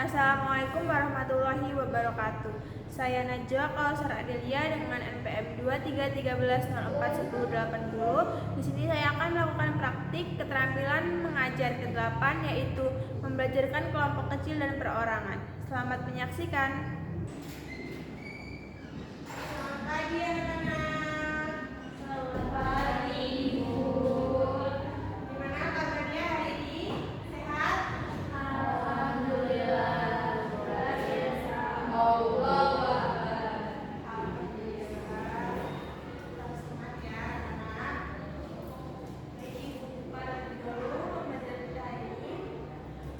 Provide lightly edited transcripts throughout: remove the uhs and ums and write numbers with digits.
Assalamualaikum warahmatullahi wabarakatuh. Saya Najwa Kausar Adelia dengan NPM 213041080. Di sini saya akan melakukan praktik keterampilan mengajar ke-8, yaitu membelajarkan kelompok kecil dan perorangan. Selamat menyaksikan. Selamat pagi anak-anak. Selamat pagi, Bu. Gimana kabarnya hari ini? Sehat? Alhamdulillah. Luar biasa. Allah.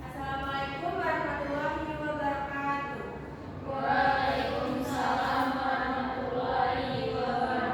Assalamualaikum warahmatullahi wabarakatuh. Waalaikumsalam warahmatullahi wabarakatuh.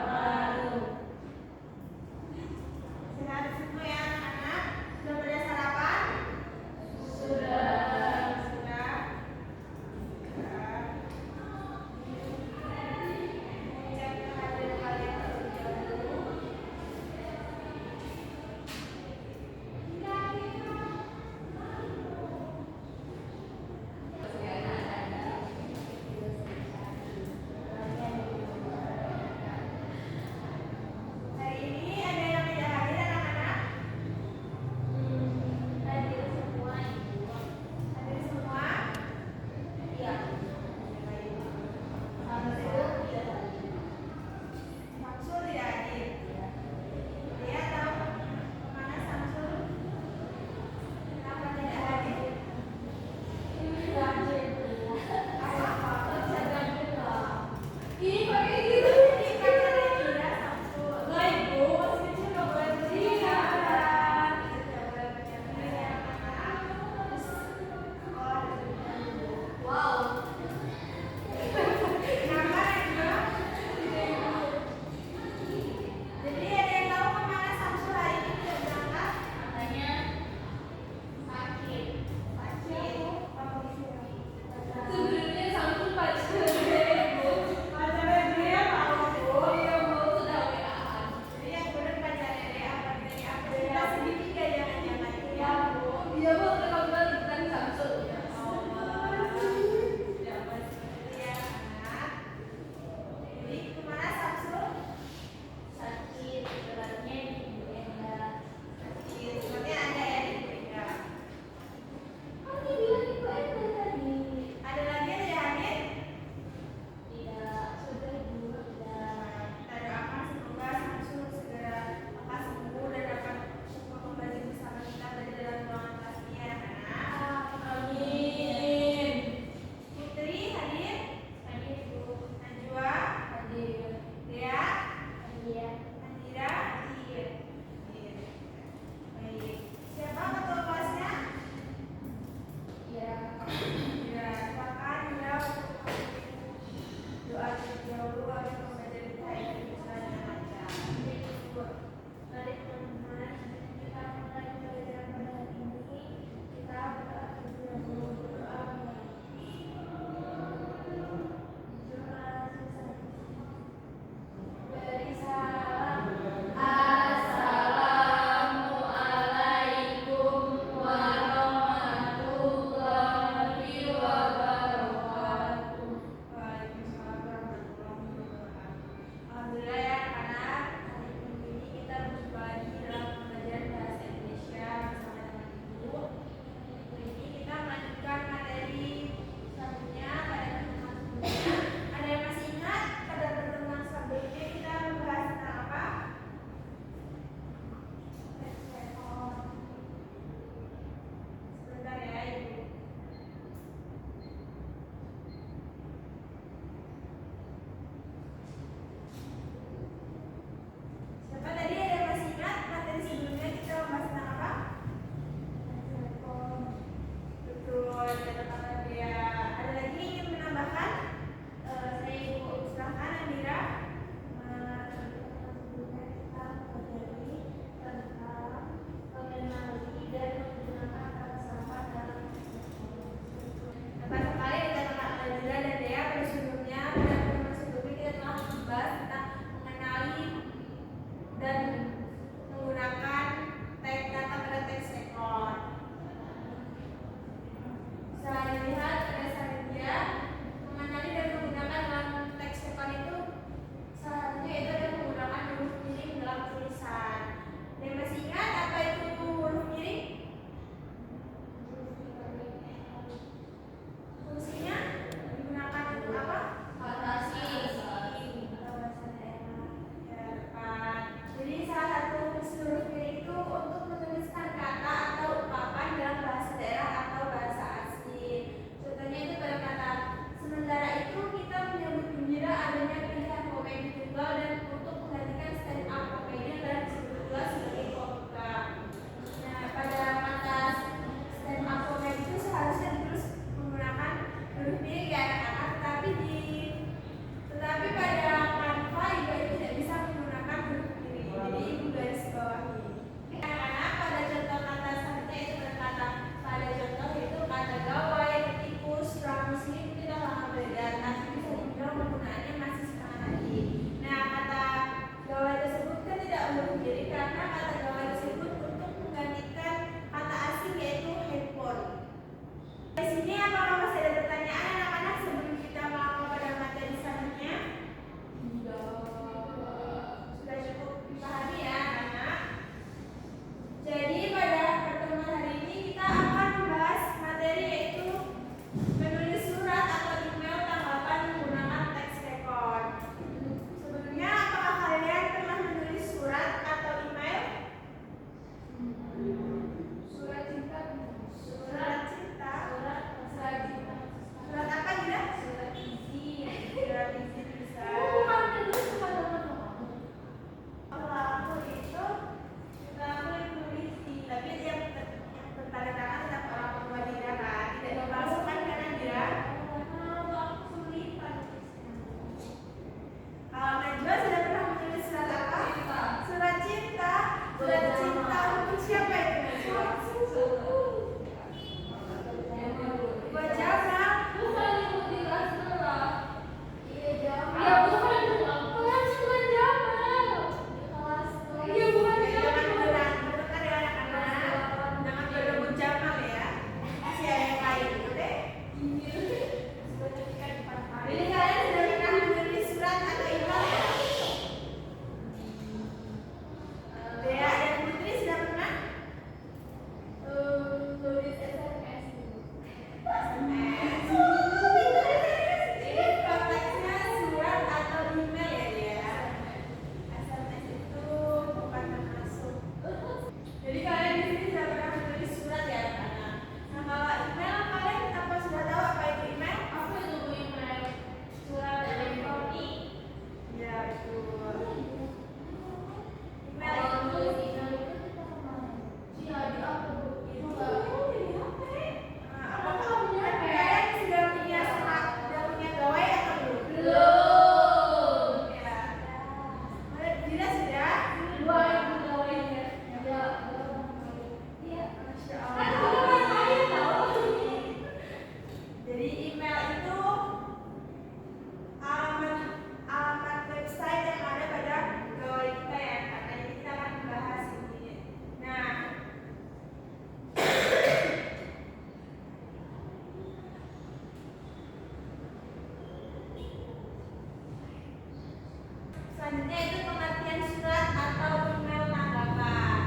Selanjutnya itu pengertian surat atau email tanggapan.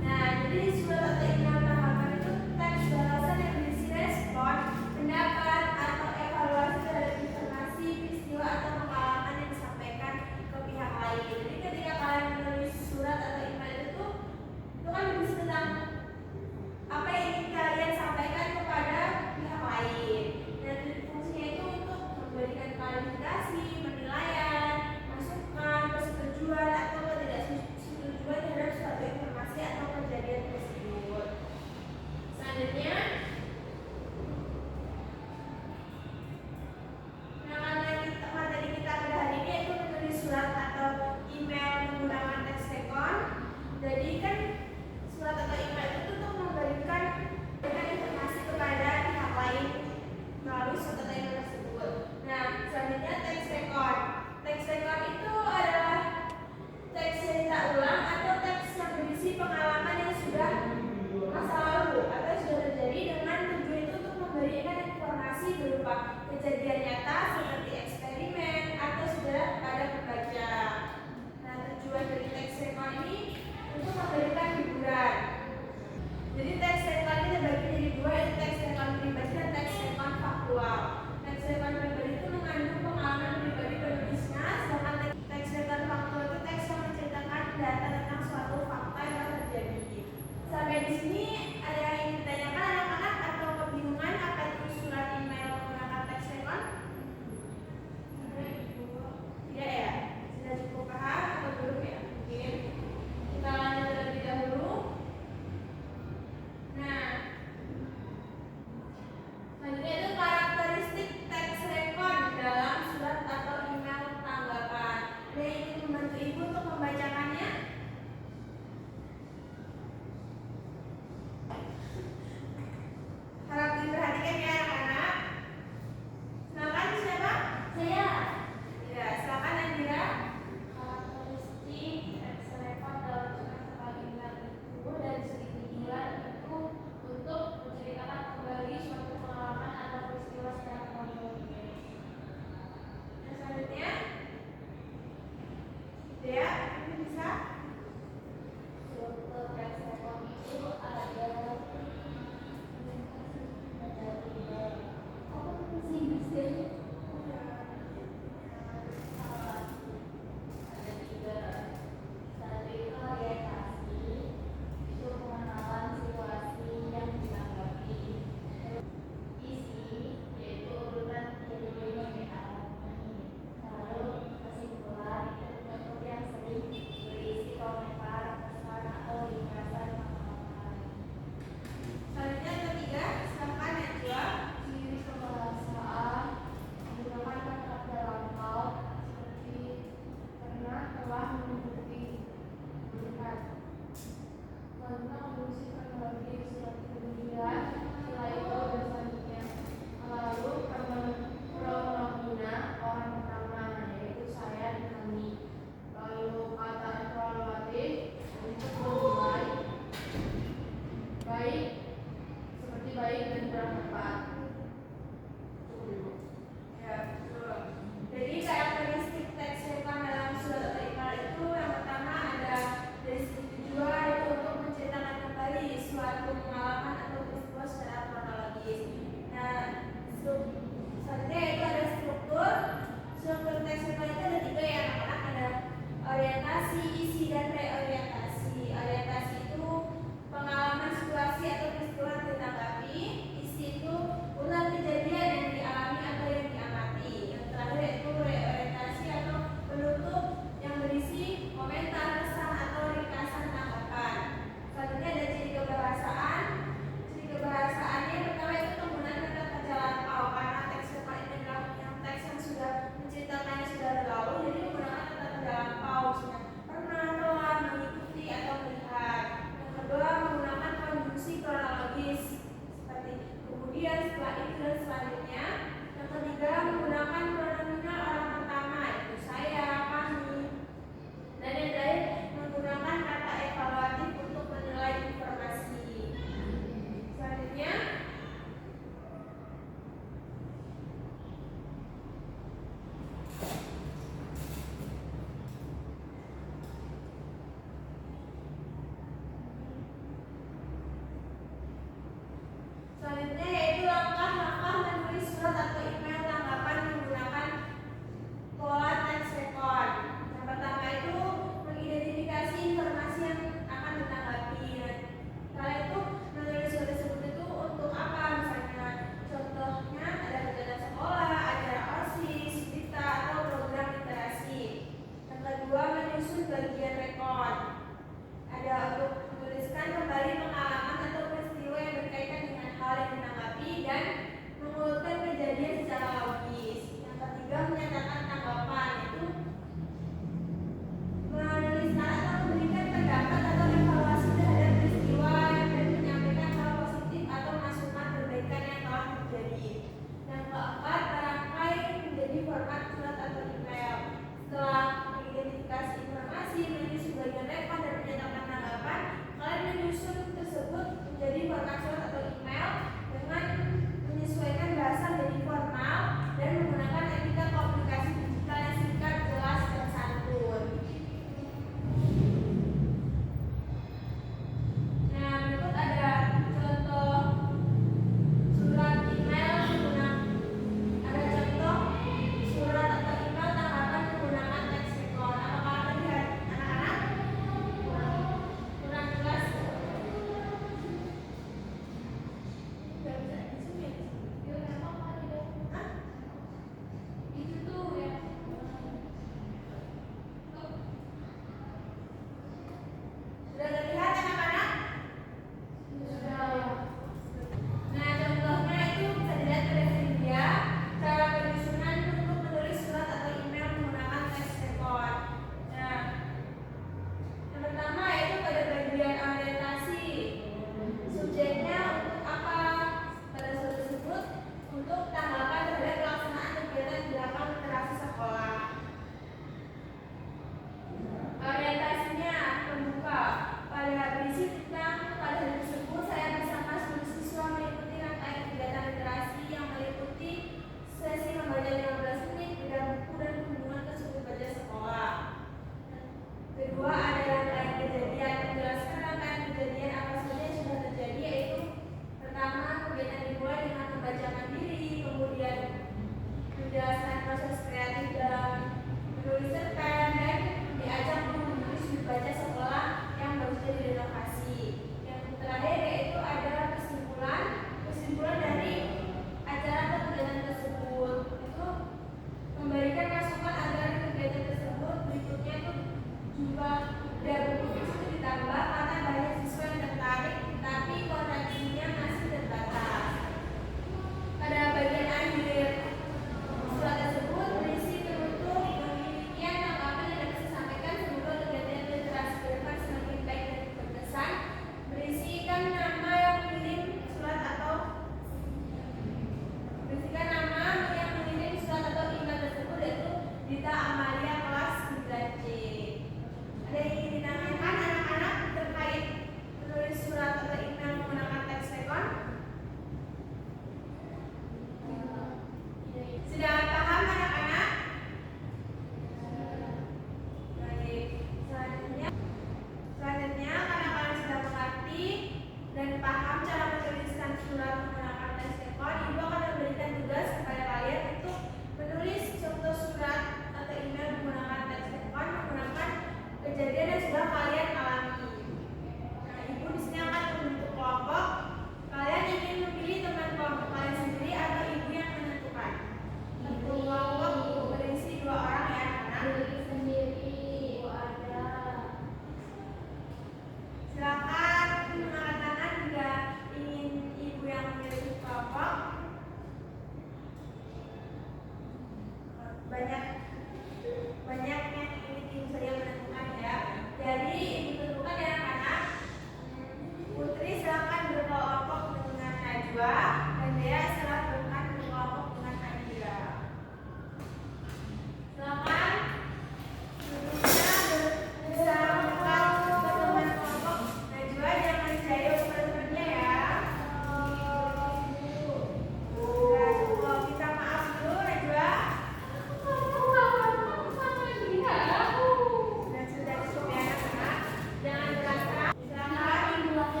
Nah, jadi surat atau email tanggapan itu teks balasan yang berisi respon, pendapat, atau evaluasi terhadap informasi, peristiwa, atau pengalaman yang disampaikan ke pihak lain. Jadi ketika kalian menulis surat atau email itu kan berisi tentang apa yang ingin kalian sampaikan kepada pihak lain. Dan fungsinya itu untuk memberikan klarifikasi, penilaian, masukan, persetujuan atau ketidaksetujuan terhadap suatu informasi atau kejadian tersebut. Selanjutnya, materi kita pada hari ini yaitu menulis surat atau email menggunakan teks rekon. Jadi kan surat atau email itu untuk memberikan informasi kepada pihak lain melalui surat atau email tersebut. Nah, selanjutnya teks rekon. Teks rekon itu adalah teks cerita ulang atau teks yang berisi pengalaman yang sudah masa lalu atau sudah terjadi dengan tujuan itu untuk memberikan informasi berupa kejadian nyata seperti eksperimen atau sudah pada pembaca. Nah, tujuan dari teks rekon ini untuk memberikan hiburan. Jadi teks rekon ini terbagi menjadi dua, yaitu teks rekon pribadi dan teks rekon faktual. Teks rekon pribadi itu mengandung pengalaman pribadi penulisnya, sedangkan teks rekon faktual itu teks yang menceritakan data tentang suatu fakta yang telah terjadi. Sampai di sini ada yang ingin ditanyakan anak-anak atau kebingungan apa itu surat email menggunakan teks rekon? Tidak ya? Sudah cukup paham atau belum ya? Mungkin kita lanjut terlebih dahulu. Nah, selanjutnya itu karakteristik teks rekon dalam surat atau email tanggapan. Ada yang ingin membantu ibu untuk membacakannya? Harap diperhatikan ya anak-anak. Silakan siapa? Saya. Ya, silakan Andira. Karakteristik teks rekon dalam surat atau email itu dari segi tujuan itu untuk menceritakan kembali suatu pengalaman atau peristiwa secara kronologis. Nah, selanjutnya, Dea, ini bisa? Struktur teks rekon itu ada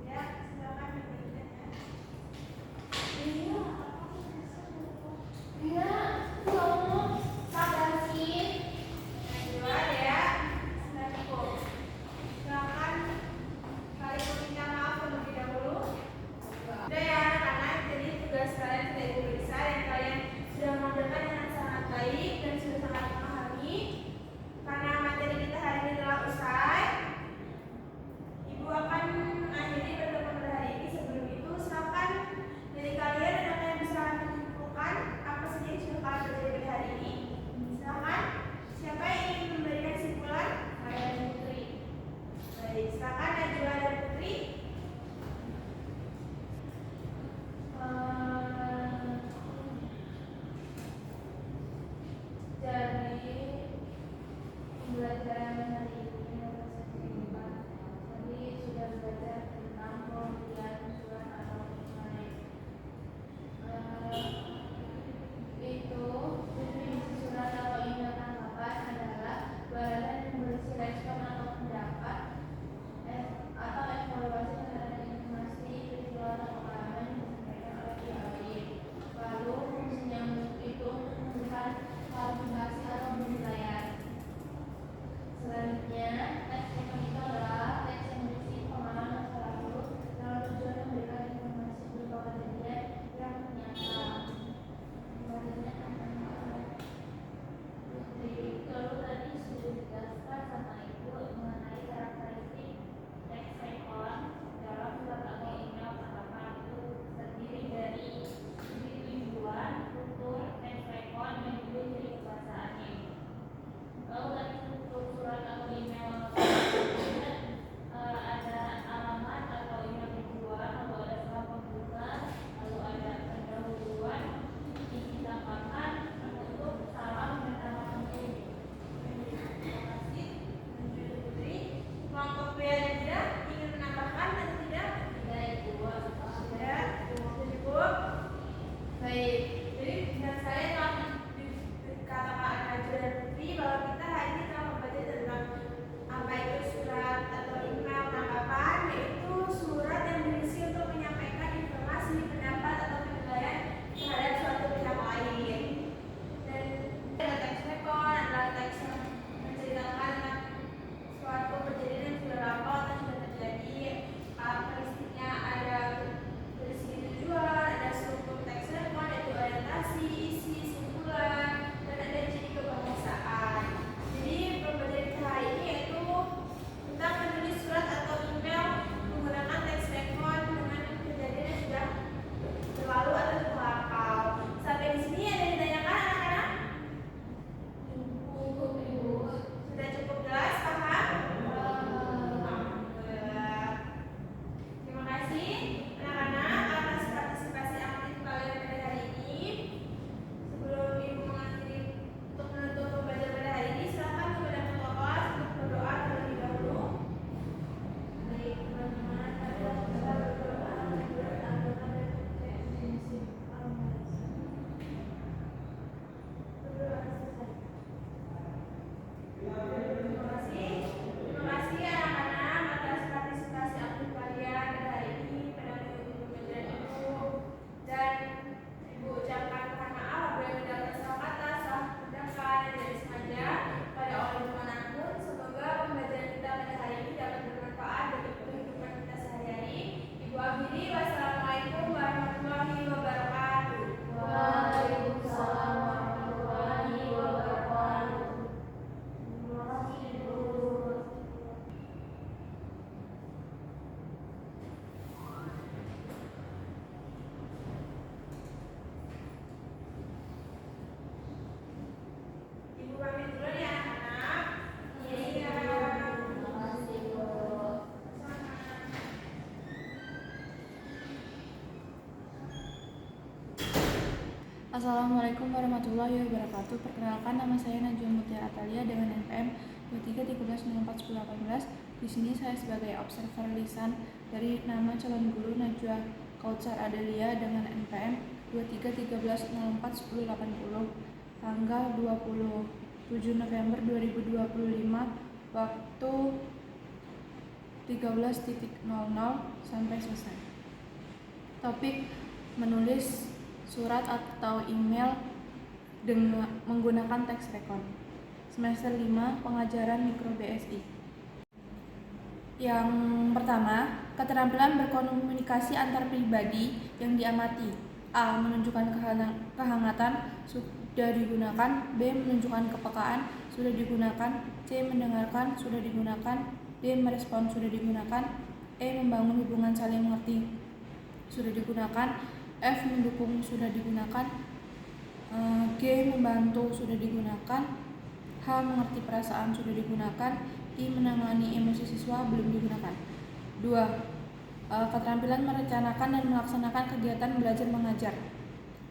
Ya, silakan dibagikan ya. Dua ya, sudah cukup. Silakan kalian meminta maaf terlebih dahulu. Udah ya anak-anak, jadi tugas kalian sudah ibu periksa dan kalian sudah mengerjakan dengan sangat baik dan sudah sangat memahami. Karena materi kita hari ini telah usai, ibu akan akhiri pertemuan pada hari ini. Sebelum itu, silakan dari kalian ada yang bisa menyimpulkan apa saja yang sudah kalian pelajari pada hari ini. Silakan. Siapa yang ingin memberikan kesimpulan? Saya dan Putri. Baik, silakan Najwa dan Putri. Jadi pembelajaran hari ini adalah tadi sudah belajar tentang pengertian surat atau email. Itu definisi surat atau email tanggapan adalah balasan yang berisi respon atau pendapat atau evaluasi terhadap informasi, peristiwa atau pengalaman yang disampaikan oleh pihak lain. Lalu fungsinya itu memberikan klarifikasi atau penilaian. Selanjutnya, teks ekonomi itu adalah teks yang berisi pengalaman masa lalu dengan tujuan memberikan informasi berupa kejadian yang nyata. Selanjutnya lalu tadi sudah dijelaskan sama ibu mengenai karakteristik teks rekon dalam surat atau email tanggapan itu terdiri dari tujuan, struktur, teks rekon dan juga ciri kebahasaannya. Lalu tadi struktur surat atau email ada alamat atau email tujuan, lalu ada salam pembuka, lalu ada pendahuluan, isi tambahkan, penutup, salam dan nama pengirim. Terima kasih. Najwa dan Putri. Kelompok B dan tidak ingin menambahkan atau tidak? Tidak itu. Tidak. Cukup. Baik. Jadi dan saya telah dikatakan Najwa dan Putri bahwa kita hari ini telah membaca tentang apa itu surat atau email tanggapan, yaitu surat yang berisi untuk menyampaikan informasi, pendapat atau penilaian terhadap suatu pihak lain. Dan ada teks rekon, adalah teks yang menceritakan tentang suatu kejadian yang sudah lama atau sudah terjadi. Karakteristiknya ada berisi tujuan, ada struktur teks rekon, yaitu orientasi, isi, simpulan, dan ada ciri kebangsaan. Jadi pembelajaran kita hari ini yaitu tentang menulis surat atau email menggunakan teks rekon dengan kejadian yang sudah berlalu atau terlakau. Sampai di sini ada yang ditanyakan anak-anak? Sudah cukup jelas, paham? Alhamdulillah. Terima kasih anak-anak atas partisipasi aktif kalian pada hari ini. Sebelum ibu mengakhiri untuk menutup pembelajaran pada hari ini, silakan kepada ketua kelas untuk berdoa terlebih dahulu. Baik, teman-teman, kita berdoa menurut anggota dan prinsip berdoa selesai. Terima kasih anak-anak atas partisipasi aktif kalian pada hari ini pada mengikuti pembelajaran ibu, dan ibu ucapkan mohon maaf apabila terdapat salah kata, salah tindakan yang tidak sengaja pada oleh dimanapun. Semoga pembelajaran kita pada hari ini dapat bermanfaat bagi kehidupan kita sehari-hari. Ibu akhiri, wassalamualaikum warahmatullahi wabarakatuh. Waalaikumsalam warahmatullahi wabarakatuh. Terima kasih, Bu. Ibu pamit dulu ya anak-anak. Iya. Terima kasih, Bu. Sama. Assalamualaikum warahmatullahi wabarakatuh. Perkenalkan, nama saya Najwa Mutiara Atalia dengan NPM 2313041018. Di sini saya sebagai observer lisan dari nama calon guru Najwa Kautsar Adelia dengan NPM 2313041080. Tanggal 20 7 November 2025 waktu 13.00 sampai selesai. Topik menulis surat atau email dengan menggunakan teks record. Semester 5 pengajaran mikro BSI. Yang pertama, keterampilan berkomunikasi antar pribadi yang diamati. A. Menunjukkan kehangatan sudah digunakan. B. Menunjukkan kepekaan sudah digunakan. C. Mendengarkan sudah digunakan. D. Merespon sudah digunakan. E. Membangun hubungan saling mengerti sudah digunakan. F. Mendukung sudah digunakan. G. Membantu sudah digunakan. H. Mengerti perasaan sudah digunakan. I. Menangani emosi siswa belum digunakan. 2. Keterampilan merencanakan dan melaksanakan kegiatan belajar mengajar.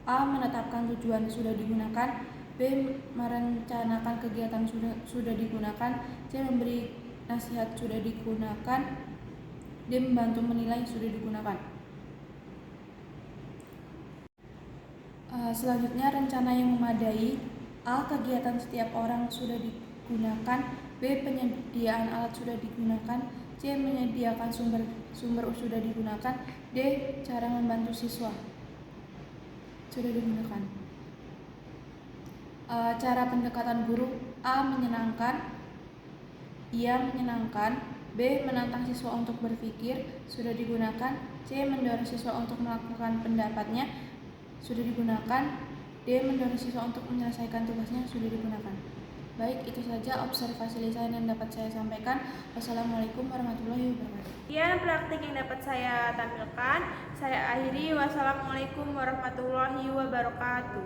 A. Menetapkan tujuan sudah digunakan. B. Merencanakan kegiatan sudah digunakan. C. Memberi nasihat sudah digunakan. D. Membantu menilai sudah digunakan. Selanjutnya, rencana yang memadai. A. Kegiatan setiap orang sudah digunakan. B. Penyediaan alat sudah digunakan. C. Menyediakan sumber sudah digunakan. D. Cara membantu siswa sudah digunakan. Cara pendekatan guru. A. Menyenangkan. Ia menyenangkan. B. Menantang siswa untuk berpikir sudah digunakan. C. Mendorong siswa untuk melakukan pendapatnya sudah digunakan. D. Mendorong siswa untuk menyelesaikan tugasnya sudah digunakan. Baik, itu saja observasi lisan yang dapat saya sampaikan. Wassalamualaikum warahmatullahi wabarakatuh. Sekian praktik yang dapat saya tampilkan. Saya akhiri. Wassalamualaikum warahmatullahi wabarakatuh.